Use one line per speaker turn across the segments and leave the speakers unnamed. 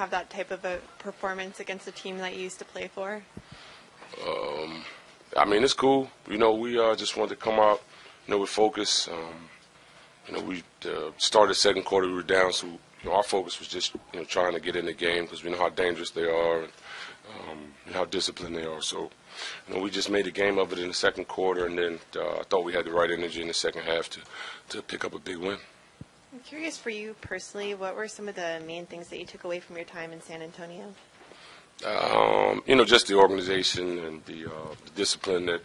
have that type of a performance against a team that you used to play for?
I mean, it's cool. We just wanted to come out, with focus. We started second quarter, we were down, so our focus was just trying to get in the game because we know how dangerous they are and how disciplined they are. So we just made a game of it in the second quarter, and then I thought we had the right energy in the second half to pick up a big win.
I'm curious for you personally, what were some of the main things that you took away from your time in San Antonio?
Just the organization and the discipline that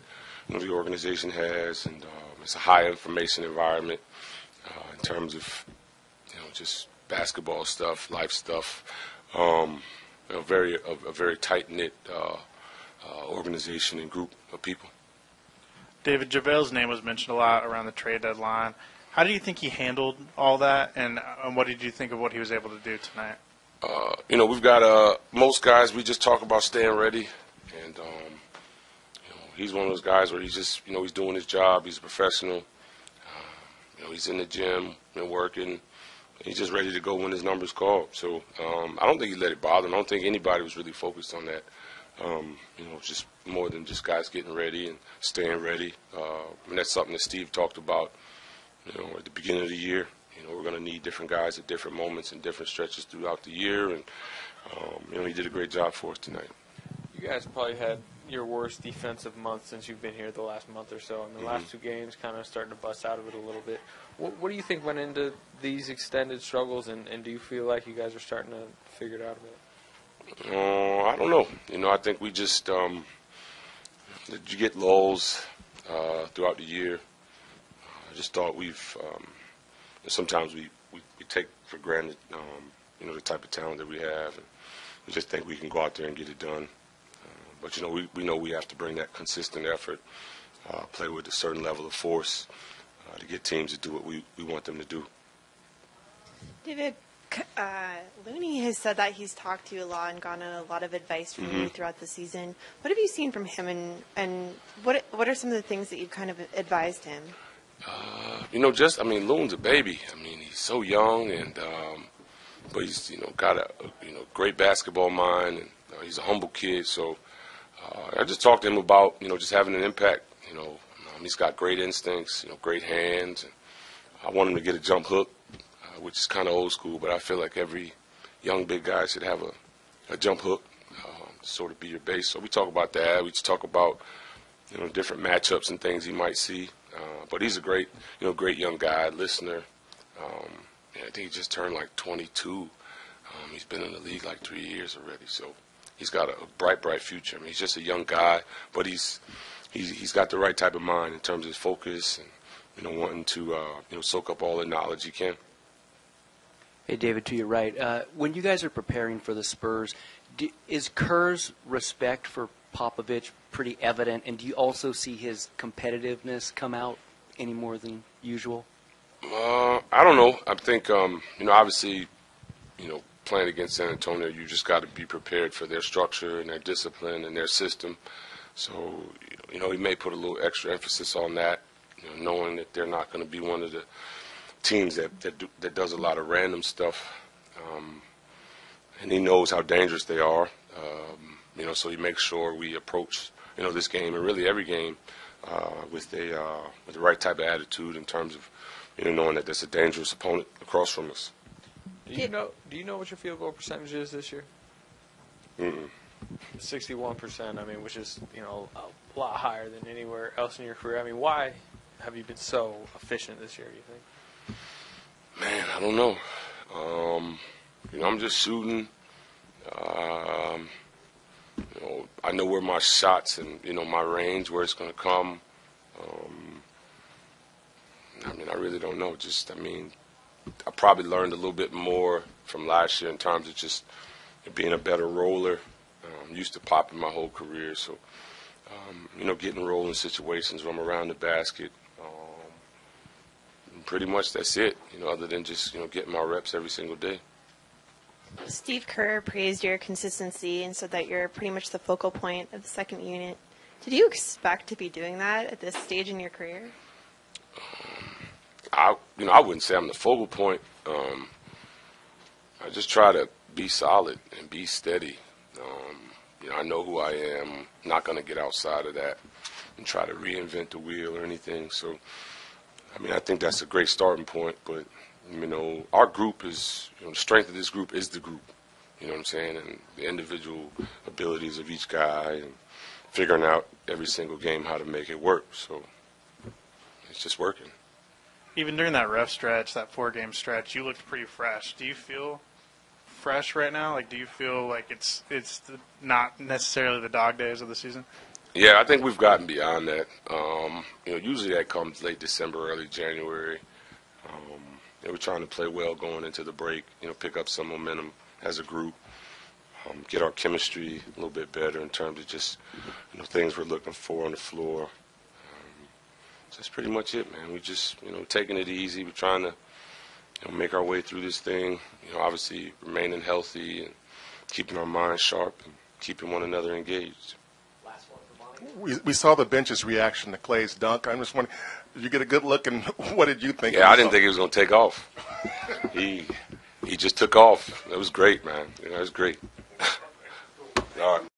the organization has, and it's a high information environment in terms of just basketball stuff, life stuff. A very tight knit organization and group of people.
David, JaVale's name was mentioned a lot around the trade deadline. How do you think he handled all that, and what did you think of what he was able to do tonight?
We've got most guys, we just talk about staying ready, and he's one of those guys where he's just, he's doing his job, he's a professional, he's in the gym and working, he's just ready to go when his number's called. So I don't think he let it bother him. I don't think anybody was really focused on that. Just more than just guys getting ready and staying ready. And that's something that Steve talked about, at the beginning of the year. We're going to need different guys at different moments and different stretches throughout the year, and he did a great job for us tonight.
You guys probably had your worst defensive month since you've been here the last month or so. And the last two games kind of starting to bust out of it a little bit. What do you think went into these extended struggles, and do you feel like you guys are starting to figure it out a bit?
I don't know. I think we just you get lulls throughout the year. I just thought sometimes we take for granted, the type of talent that we have, and we just think we can go out there and get it done. But we know we have to bring that consistent effort, play with a certain level of force to get teams to do what we want them to do.
David, Looney has said that he's talked to you a lot and gotten a lot of advice from you throughout the season. What have you seen from him, and what are some of the things that you've kind of advised him?
Loon's a baby. He's so young, and but he's got a great basketball mind, and he's a humble kid. So I just talked to him about just having an impact. He's got great instincts, great hands, and I want him to get a jump hook, which is kind of old school, but I feel like every young big guy should have a jump hook to sort of be your base. So we talk about that. We just talk about different matchups and things he might see. But he's a great young guy, listener. I think he just turned like 22. He's been in the league like 3 years already, so he's got a bright future. He's just a young guy, but he's got the right type of mind in terms of his focus and wanting to soak up all the knowledge he can.
Hey, David, to your right. When you guys are preparing for the Spurs, is Kerr's respect for Popovich pretty evident, and do you also see his competitiveness come out any more than usual?
I don't know. I think, obviously, playing against San Antonio, you just got to be prepared for their structure and their discipline and their system. So, he may put a little extra emphasis on that, knowing that they're not going to be one of the teams that does a lot of random stuff. And he knows how dangerous they are. So he makes sure we approach, this game and really every game with the right type of attitude in terms of, knowing that there's a dangerous opponent across from us.
Do you know what your field goal percentage is this year? 61%. Which is a lot higher than anywhere else in your career. Why have you been so efficient this year, do you think?
Man, I don't know. I'm just shooting. I know where my shots and my range, where it's going to come. I really don't know. I probably learned a little bit more from last year in terms of just being a better roller. I'm used to popping my whole career, so getting rolling situations where I'm around the basket. Pretty much that's it. Other than just getting my reps every single day.
Steve Kerr praised your consistency and said that you're pretty much the focal point of the second unit. Did you expect to be doing that at this stage in your career?
I wouldn't say I'm the focal point. I just try to be solid and be steady. I know who I am. I'm not going to get outside of that and try to reinvent the wheel or anything. So, I think that's a great starting point. But, our group is, the strength of this group is the group. You know what I'm saying? And the individual abilities of each guy and figuring out every single game how to make it work. So, it's just working.
Even during that rough stretch, that 4-game stretch, you looked pretty fresh. Do you feel fresh right now? Like, do you feel like it's not necessarily the dog days of the season?
Yeah, I think we've gotten beyond that. Usually that comes late December, early January. We're trying to play well going into the break. Pick up some momentum as a group, get our chemistry a little bit better in terms of just things we're looking for on the floor. So that's pretty much it, man. We just taking it easy. We're trying to make our way through this thing. Obviously remaining healthy and keeping our minds sharp and keeping one another engaged.
We saw the bench's reaction to Clay's dunk. I'm just wondering, did you get a good look, and what did you think?
Yeah, I didn't think he was going to take off. He just took off. It was great, man. It was great. All right.